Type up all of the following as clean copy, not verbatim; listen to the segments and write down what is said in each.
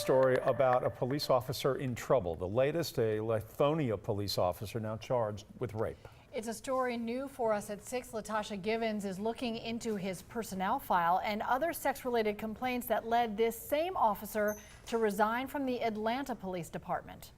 story about a police officer in trouble. The latest, a Lithonia police officer now charged with rape. It's a story new for us at 6. Latasha Givens is looking into his personnel file and other sex-related complaints that led this same officer to resign from the Atlanta Police Department.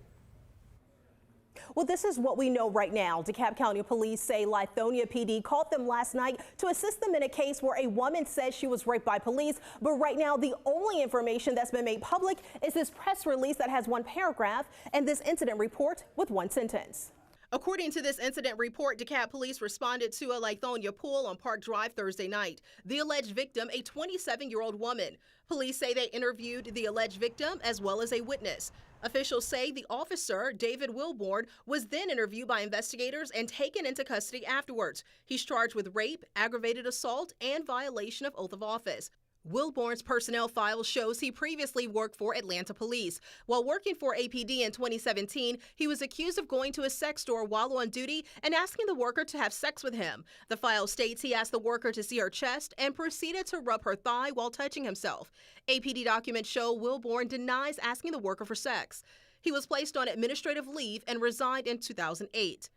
Well, this is what we know right now. DeKalb County Police say Lithonia PD called them last night to assist them in a case where a woman says she was raped by police. But right now, the only information that's been made public is this press release that has one paragraph and this incident report with one sentence. According to this incident report, DeKalb police responded to a Lithonia pool on Park Drive Thursday night. The alleged victim, a 27-year-old woman. Police say they interviewed the alleged victim as well as a witness. Officials say the officer, David Wilborn, was then interviewed by investigators and taken into custody afterwards. He's charged with rape, aggravated assault, and violation of oath of office. Wilborn's personnel file shows he previously worked for Atlanta Police. While working for APD in 2017, he was accused of going to a sex store while on duty and asking the worker to have sex with him. The file states he asked the worker to see her chest and proceeded to rub her thigh while touching himself. APD documents show Wilborn denies asking the worker for sex. He was placed on administrative leave and resigned in 2008.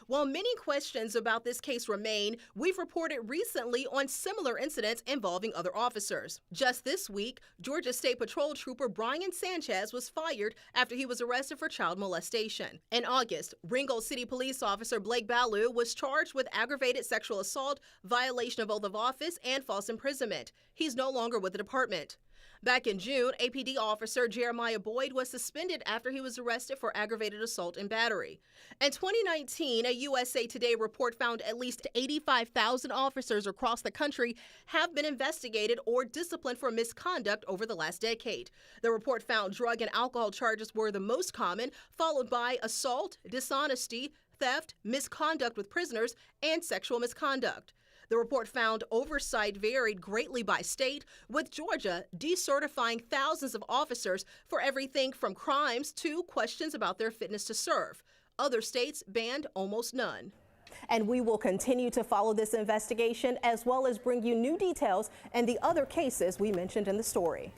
While many questions about this case remain, we've reported recently on similar incidents involving other officers. Just this week, Georgia State Patrol Trooper Brian Sanchez was fired after he was arrested for child molestation. In August, Ringgold City Police Officer Blake Ballou was charged with aggravated sexual assault, violation of oath of office, and false imprisonment. He's no longer with the department. Back in June, APD officer Jeremiah Boyd was suspended after he was arrested for aggravated assault and battery. In 2019, a USA Today report found at least 85,000 officers across the country have been investigated or disciplined for misconduct over the last decade. The report found drug and alcohol charges were the most common, followed by assault, dishonesty, theft, misconduct with prisoners, and sexual misconduct. The report found oversight varied greatly by state, with Georgia decertifying thousands of officers for everything from crimes to questions about their fitness to serve. Other states banned almost none. And we will continue to follow this investigation as well as bring you new details and the other cases we mentioned in the story.